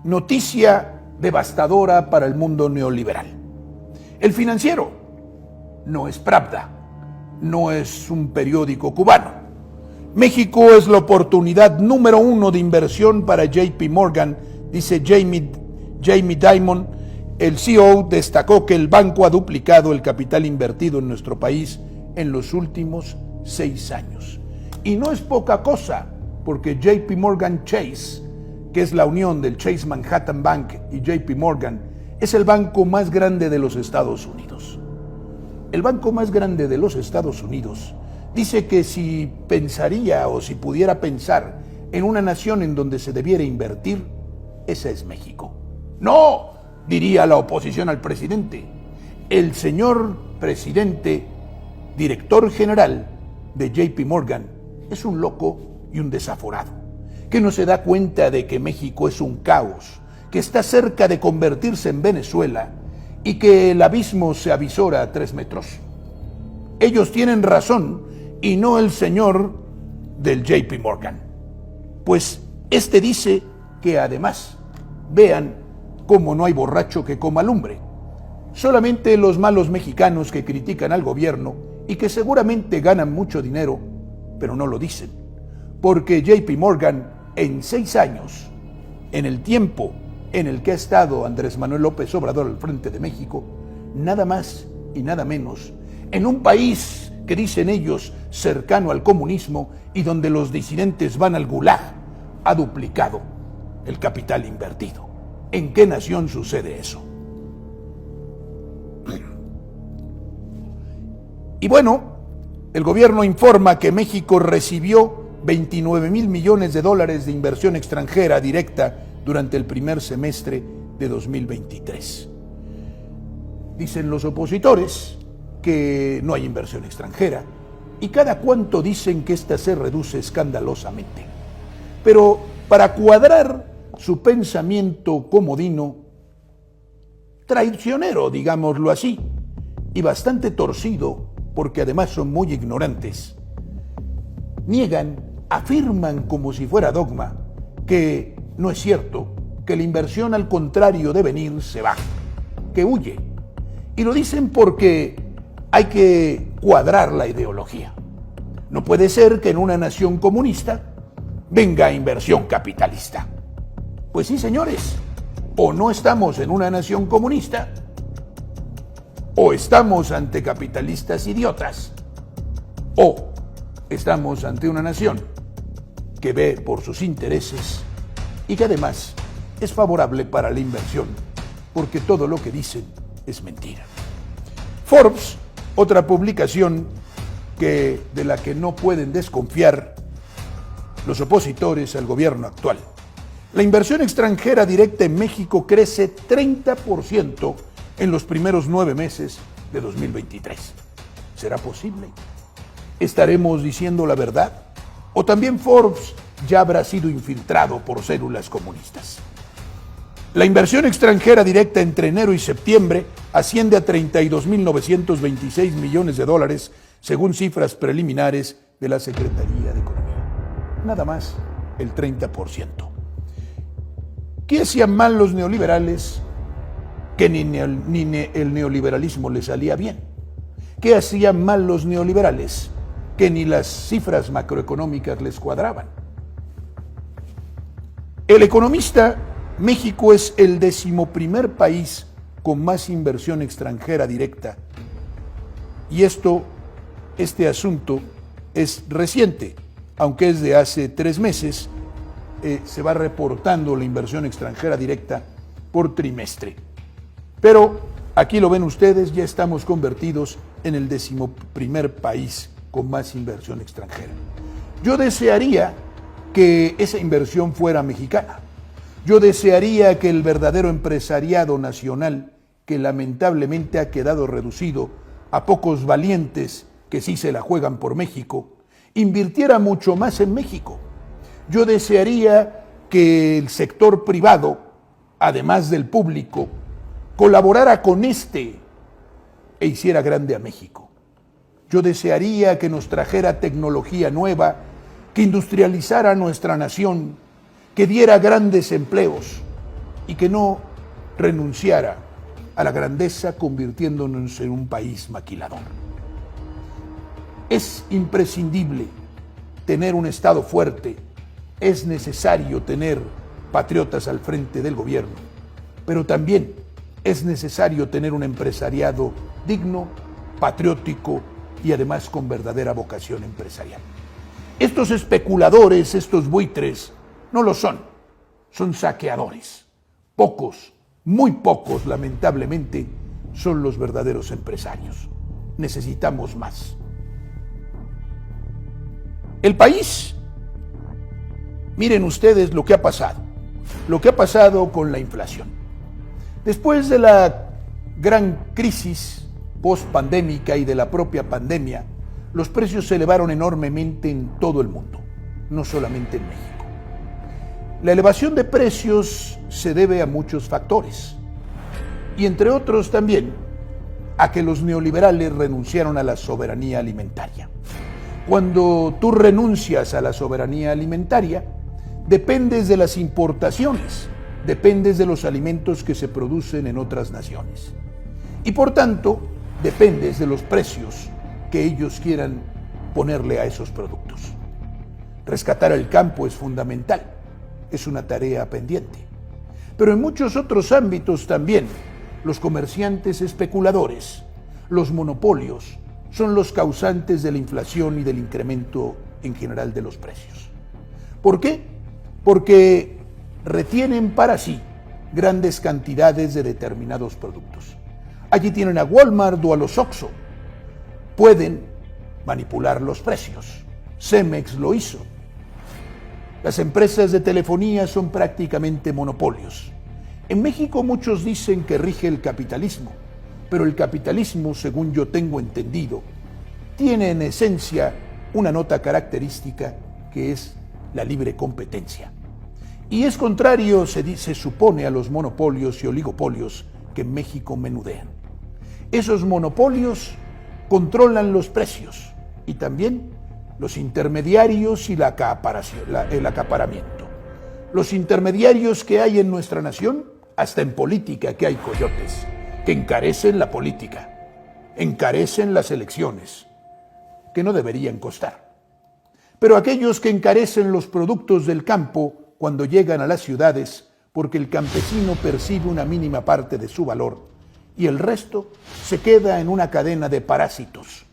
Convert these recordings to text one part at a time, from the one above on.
Noticia devastadora para el mundo neoliberal. El Financiero no es Pravda, no es un periódico cubano. México es la oportunidad número 1 de inversión para JP Morgan, dice Jamie Dimon. El CEO destacó que el banco ha duplicado el capital invertido en nuestro país en los últimos 6 años. Y no es poca cosa, porque JP Morgan Chase, que es la unión del Chase Manhattan Bank y JP Morgan, es el banco más grande de los Estados Unidos. El banco más grande de los Estados Unidos dice que si pensaría o si pudiera pensar en una nación en donde se debiera invertir, esa es México. No, diría la oposición al presidente. El señor presidente, director general de JP Morgan, es un loco y un desaforado, que no se da cuenta de que México es un caos, que está cerca de convertirse en Venezuela y que el abismo se avisora a 3 metros. Ellos tienen razón y no el señor del JP Morgan. Pues este dice que además, vean cómo no hay borracho que coma lumbre. Solamente los malos mexicanos que critican al gobierno y que seguramente ganan mucho dinero, pero no lo dicen. Porque JP Morgan, en 6 años, en el tiempo en el que ha estado Andrés Manuel López Obrador al frente de México, nada más y nada menos, en un país que dicen ellos cercano al comunismo y donde los disidentes van al gulag, ha duplicado el capital invertido. ¿En qué nación sucede eso? Y bueno, el gobierno informa que México recibió 29 mil millones de dólares de inversión extranjera directa durante el primer semestre de 2023. Dicen los opositores que no hay inversión extranjera y cada cuanto dicen que esta se reduce escandalosamente. Pero para cuadrar su pensamiento comodino, traicionero, digámoslo así, y bastante torcido, porque además son muy ignorantes, niegan, afirman como si fuera dogma que no es cierto, que la inversión al contrario de venir se va, que huye. Y lo dicen porque hay que cuadrar la ideología. No puede ser que en una nación comunista venga inversión capitalista. Pues sí, señores, o no estamos en una nación comunista, o estamos ante capitalistas idiotas, o estamos ante una nación que ve por sus intereses y que además es favorable para la inversión, porque todo lo que dicen es mentira. Forbes, otra publicación de la que no pueden desconfiar los opositores al gobierno actual. La inversión extranjera directa en México crece 30% en los primeros 9 meses de 2023. ¿Será posible? ¿Estaremos diciendo la verdad? ¿O también Forbes ya habrá sido infiltrado por células comunistas? La inversión extranjera directa entre enero y septiembre asciende a 32.926 millones de dólares, según cifras preliminares de la Secretaría de Economía. Nada más el 30%. ¿Qué hacían mal los neoliberales que ni el neoliberalismo les salía bien? ¿Qué hacían mal los neoliberales que ni las cifras macroeconómicas les cuadraban? El economista, México es el 11º país con más inversión extranjera directa. Y este asunto es reciente, aunque es de hace 3 meses, se va reportando la inversión extranjera directa por trimestre. Pero aquí lo ven ustedes, ya estamos convertidos en el 11º país con más inversión extranjera. Yo desearía que esa inversión fuera mexicana. Yo desearía que el verdadero empresariado nacional, que lamentablemente ha quedado reducido a pocos valientes que sí se la juegan por México, invirtiera mucho más en México. Yo desearía que el sector privado, además del público, colaborara con e hiciera grande a México. Yo desearía que nos trajera tecnología nueva, que industrializara nuestra nación, que diera grandes empleos. y que no renunciara a la grandeza convirtiéndonos en un país maquilador. Es imprescindible tener un Estado fuerte, es necesario tener patriotas al frente del gobierno, pero también es necesario tener un empresariado digno, patriótico y además con verdadera vocación empresarial. Estos especuladores, estos buitres, no lo son, son saqueadores. Pocos, muy pocos, lamentablemente, son los verdaderos empresarios. Necesitamos más. El país, miren ustedes lo que ha pasado con la inflación. Después de la gran crisis post-pandémica y de la propia pandemia, los precios se elevaron enormemente en todo el mundo, no solamente en México. La elevación de precios se debe a muchos factores, y entre otros también a que los neoliberales renunciaron a la soberanía alimentaria. Cuando tú renuncias a la soberanía alimentaria, dependes de las importaciones, dependes de los alimentos que se producen en otras naciones. Y por tanto, dependes de los precios que ellos quieran ponerle a esos productos. Rescatar el campo es fundamental, es una tarea pendiente. Pero en muchos otros ámbitos también, los comerciantes especuladores, los monopolios, son los causantes de la inflación y del incremento en general de los precios. ¿Por qué? Porque retienen para sí grandes cantidades de determinados productos. Allí tienen a Walmart o a los Oxxo. Pueden manipular los precios. Cemex lo hizo. Las empresas de telefonía son prácticamente monopolios. En México muchos dicen que rige el capitalismo, pero el capitalismo, según yo tengo entendido, tiene en esencia una nota característica que es la libre competencia. Y es contrario, se supone, a los monopolios y oligopolios que en México menudean. Esos monopolios controlan los precios y también los intermediarios y el acaparamiento. Los intermediarios que hay en nuestra nación, hasta en política que hay coyotes, que encarecen la política, encarecen las elecciones, que no deberían costar. Pero aquellos que encarecen los productos del campo cuando llegan a las ciudades, porque el campesino percibe una mínima parte de su valor y el resto se queda en una cadena de parásitos.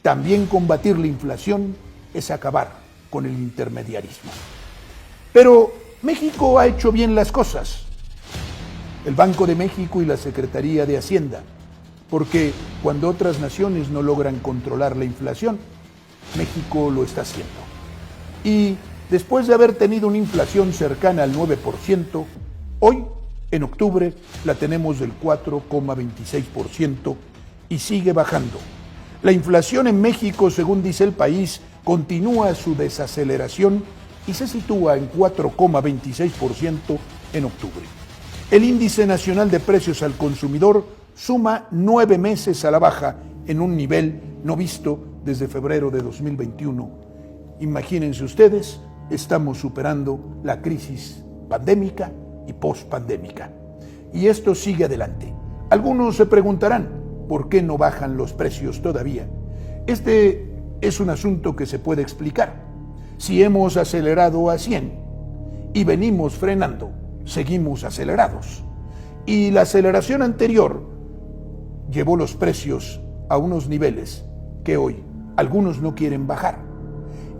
También combatir la inflación es acabar con el intermediarismo. Pero México ha hecho bien las cosas. El Banco de México y la Secretaría de Hacienda, porque cuando otras naciones no logran controlar la inflación, México lo está haciendo. Y después de haber tenido una inflación cercana al 9%, hoy, en octubre, la tenemos del 4,26% y sigue bajando. La inflación en México, según dice el país, continúa su desaceleración y se sitúa en 4,26% en octubre. El índice nacional de precios al consumidor suma 9 meses a la baja en un nivel no visto desde febrero de 2021. Imagínense ustedes, estamos superando la crisis pandémica y pospandémica. Y esto sigue adelante. Algunos se preguntarán, ¿por qué no bajan los precios todavía? Este es un asunto que se puede explicar. Si hemos acelerado a 100 y venimos frenando, seguimos acelerados. Y la aceleración anterior llevó los precios a unos niveles que hoy algunos no quieren bajar.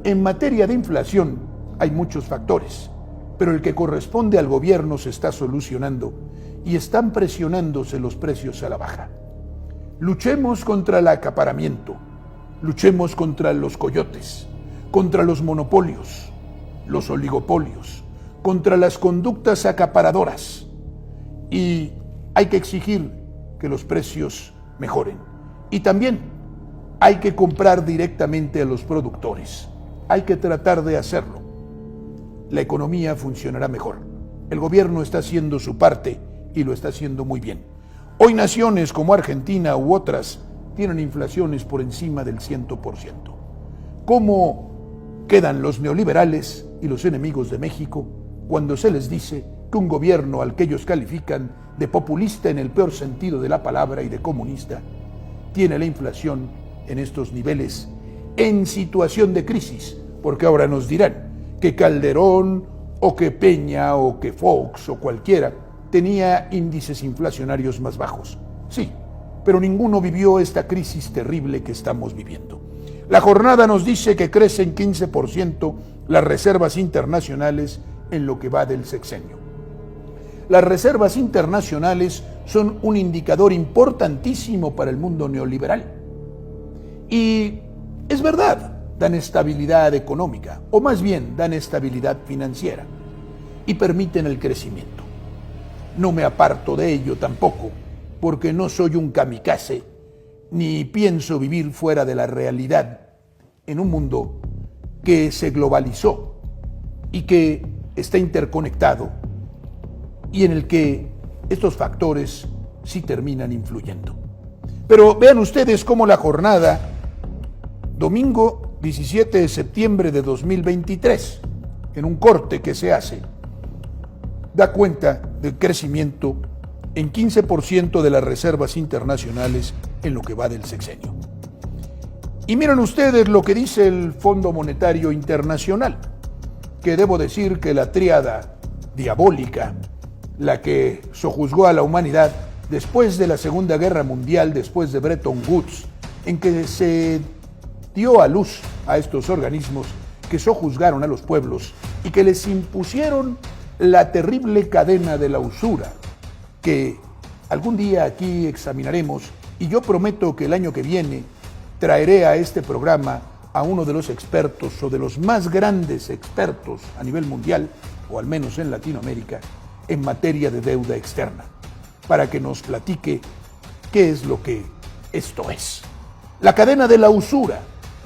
En materia de inflación hay muchos factores, pero el que corresponde al gobierno se está solucionando y están presionándose los precios a la baja. Luchemos contra el acaparamiento, luchemos contra los coyotes, contra los monopolios, los oligopolios, contra las conductas acaparadoras, y hay que exigir que los precios mejoren. Y también hay que comprar directamente a los productores, hay que tratar de hacerlo. La economía funcionará mejor. El gobierno está haciendo su parte y lo está haciendo muy bien. Hoy naciones como Argentina u otras tienen inflaciones por encima del 100%. ¿Cómo quedan los neoliberales y los enemigos de México cuando se les dice que un gobierno al que ellos califican de populista en el peor sentido de la palabra y de comunista, tiene la inflación en estos niveles en situación de crisis, porque ahora nos dirán que Calderón o que Peña o que Fox o cualquiera tenía índices inflacionarios más bajos. Sí, pero ninguno vivió esta crisis terrible que estamos viviendo. La jornada nos dice que crecen 15% las reservas internacionales en lo que va del sexenio. Las reservas internacionales son un indicador importantísimo para el mundo neoliberal. Y es verdad, dan estabilidad económica, o más bien dan estabilidad financiera, y permiten el crecimiento. No me aparto de ello tampoco, porque no soy un kamikaze, ni pienso vivir fuera de la realidad, en un mundo que se globalizó y que está interconectado, y en el que estos factores sí terminan influyendo. Pero vean ustedes cómo la jornada, domingo 17 de septiembre de 2023, en un corte que se hace, da cuenta del crecimiento en 15% de las reservas internacionales en lo que va del sexenio. Y miren ustedes lo que dice el Fondo Monetario Internacional, que debo decir que la tríada diabólica, la que sojuzgó a la humanidad después de la Segunda Guerra Mundial, después de Bretton Woods, en que se dio a luz a estos organismos que sojuzgaron a los pueblos y que les impusieron la terrible cadena de la usura, que algún día aquí examinaremos, y yo prometo que el año que viene traeré a este programa a uno de los expertos o de los más grandes expertos a nivel mundial, o al menos en Latinoamérica, en materia de deuda externa, para que nos platique qué es lo que esto es. La cadena de la usura,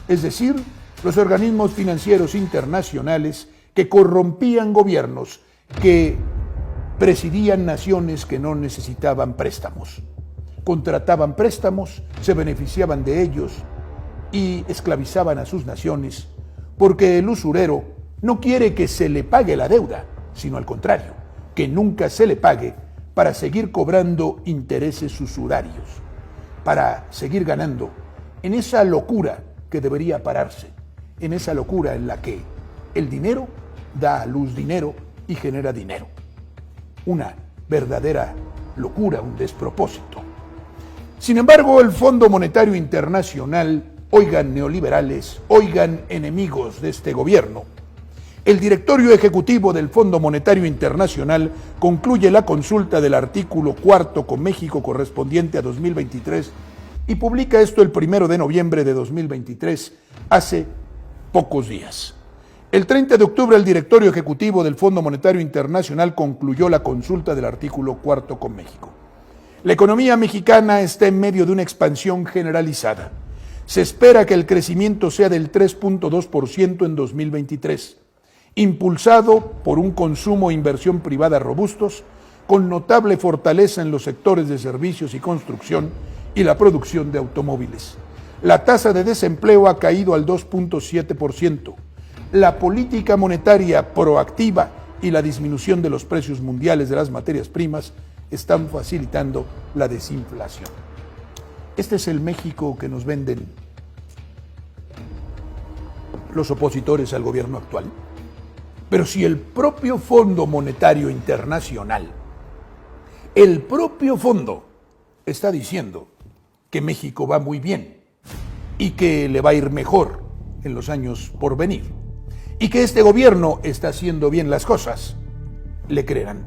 es decir, los organismos financieros internacionales que corrompían gobiernos, que presidían naciones que no necesitaban préstamos. Contrataban préstamos, se beneficiaban de ellos y esclavizaban a sus naciones, porque el usurero no quiere que se le pague la deuda, sino al contrario, que nunca se le pague para seguir cobrando intereses usurarios, para seguir ganando en esa locura que debería pararse, en esa locura en la que el dinero da a luz dinero y genera dinero. Una verdadera locura, un despropósito. Sin embargo, el Fondo Monetario Internacional, oigan neoliberales, oigan enemigos de este gobierno, el directorio ejecutivo del Fondo Monetario Internacional concluye la consulta del artículo 4 con México correspondiente a 2023 y publica esto el 1 de noviembre de 2023, hace pocos días. El 30 de octubre el directorio ejecutivo del Fondo Monetario Internacional concluyó la consulta del artículo 4 con México. La economía mexicana está en medio de una expansión generalizada. Se espera que el crecimiento sea del 3.2% en 2023. Impulsado por un consumo e inversión privada robustos, con notable fortaleza en los sectores de servicios y construcción y la producción de automóviles. La tasa de desempleo ha caído al 2.7%. La política monetaria proactiva y la disminución de los precios mundiales de las materias primas están facilitando la desinflación. Este es el México que nos venden los opositores al gobierno actual. Pero si el propio Fondo Monetario Internacional, el propio fondo, está diciendo que México va muy bien y que le va a ir mejor en los años por venir y que este gobierno está haciendo bien las cosas, ¿le creerán?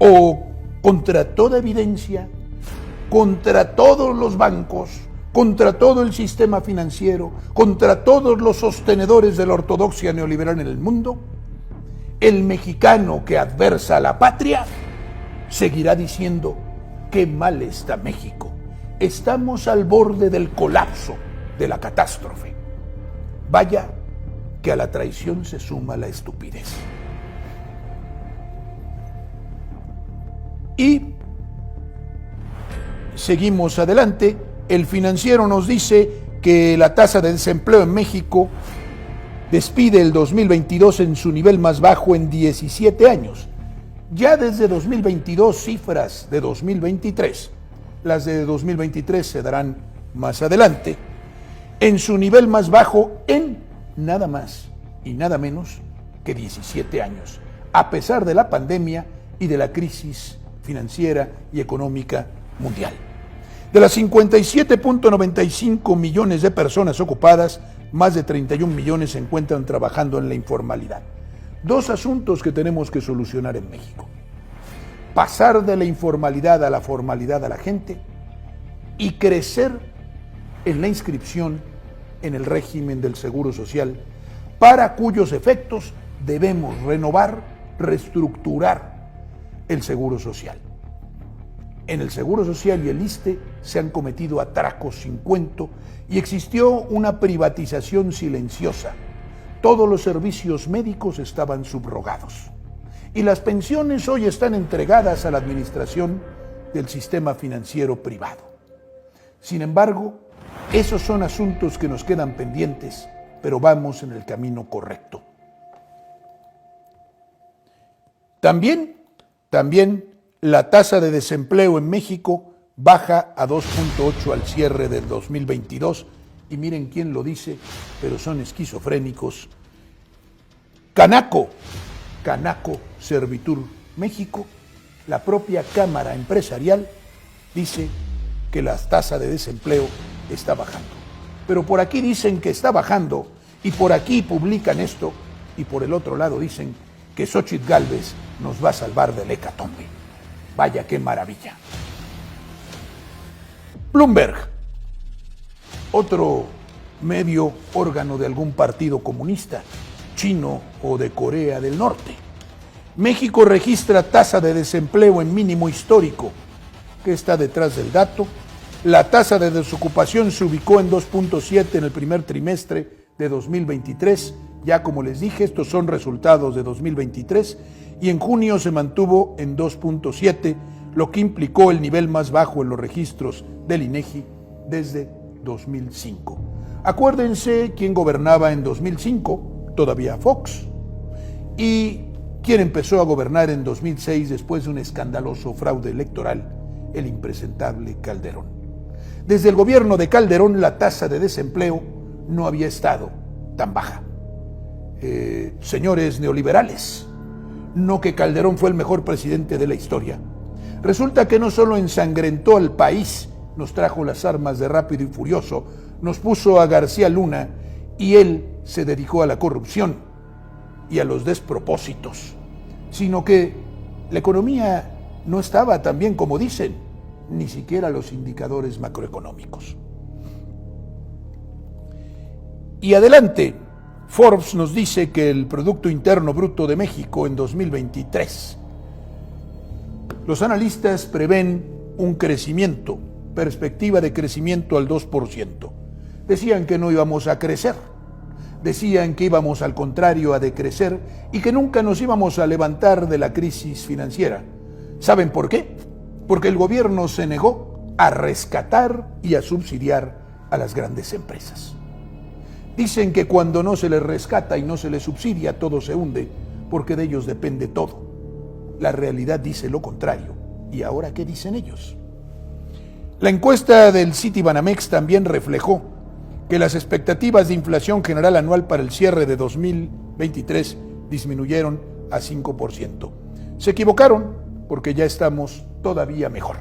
O contra toda evidencia, contra todos los bancos, contra todo el sistema financiero, contra todos los sostenedores de la ortodoxia neoliberal en el mundo, el mexicano que adversa a la patria seguirá diciendo: qué mal está México, estamos al borde del colapso, de la catástrofe. Vaya que a la traición se suma la estupidez. Y seguimos adelante. El Financiero nos dice que la tasa de desempleo en México despide el 2022 en su nivel más bajo en 17 años. Ya desde 2022, cifras de 2023, las de 2023 se darán más adelante, en su nivel más bajo en nada más y nada menos que 17 años, a pesar de la pandemia y de la crisis financiera y económica mundial. De las 57.95 millones de personas ocupadas, más de 31 millones se encuentran trabajando en la informalidad. Dos asuntos que tenemos que solucionar en México: pasar de la informalidad a la formalidad a la gente y crecer en la inscripción en el régimen del Seguro Social, para cuyos efectos debemos renovar, reestructurar el Seguro Social. En el Seguro Social y el ISSSTE se han cometido atracos sin cuento y existió una privatización silenciosa. Todos los servicios médicos estaban subrogados y las pensiones hoy están entregadas a la administración del sistema financiero privado. Sin embargo, esos son asuntos que nos quedan pendientes, pero vamos en el camino correcto. También la tasa de desempleo en México baja a 2.8 al cierre del 2022, y miren quién lo dice, pero son esquizofrénicos. Canaco Servitur México, la propia Cámara Empresarial, dice que la tasa de desempleo está bajando. Pero por aquí dicen que está bajando, y por aquí publican esto, y por el otro lado dicen que Xóchitl Gálvez nos va a salvar del hecatombe. Vaya qué maravilla. Bloomberg, otro medio órgano de algún partido comunista, chino o de Corea del Norte. México registra tasa de desempleo en mínimo histórico. ¿Qué está detrás del dato? La tasa de desocupación se ubicó en 2.7 en el primer trimestre de 2023. Ya como les dije, estos son resultados de 2023, y en junio se mantuvo en 2.7, lo que implicó el nivel más bajo en los registros del INEGI desde 2005. Acuérdense quién gobernaba en 2005, todavía Fox, y quién empezó a gobernar en 2006 después de un escandaloso fraude electoral, el impresentable Calderón. Desde el gobierno de Calderón la tasa de desempleo no había estado tan baja. Señores neoliberales, no que Calderón fue el mejor presidente de la historia. Resulta que no solo ensangrentó al país, nos trajo las armas de Rápido y Furioso, nos puso a García Luna, y él se dedicó a la corrupción y a los despropósitos, sino que la economía no estaba tan bien como dicen, ni siquiera los indicadores macroeconómicos. Y adelante, Forbes nos dice que el Producto Interno Bruto de México en 2023, los analistas prevén un crecimiento, perspectiva de crecimiento al 2%. Decían que no íbamos a crecer, decían que íbamos al contrario a decrecer y que nunca nos íbamos a levantar de la crisis financiera. ¿Saben por qué? Porque el gobierno se negó a rescatar y a subsidiar a las grandes empresas. Dicen que cuando no se les rescata y no se les subsidia, todo se hunde, porque de ellos depende todo. La realidad dice lo contrario. ¿Y ahora qué dicen ellos? La encuesta del Citibanamex también reflejó que las expectativas de inflación general anual para el cierre de 2023 disminuyeron a 5%. Se equivocaron, porque ya estamos todavía mejor.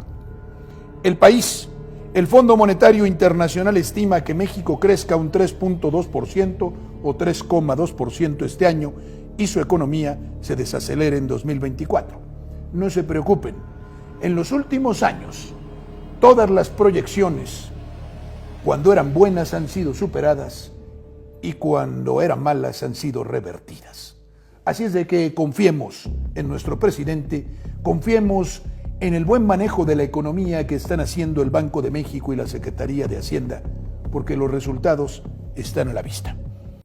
El país, el Fondo Monetario Internacional estima que México crezca un 3.2% o 3,2% este año y su economía se desacelere en 2024. No se preocupen, en los últimos años, todas las proyecciones, cuando eran buenas, han sido superadas y cuando eran malas han sido revertidas. Así es de que confiemos en nuestro presidente, confiemos en el buen manejo de la economía que están haciendo el Banco de México y la Secretaría de Hacienda, porque los resultados están a la vista.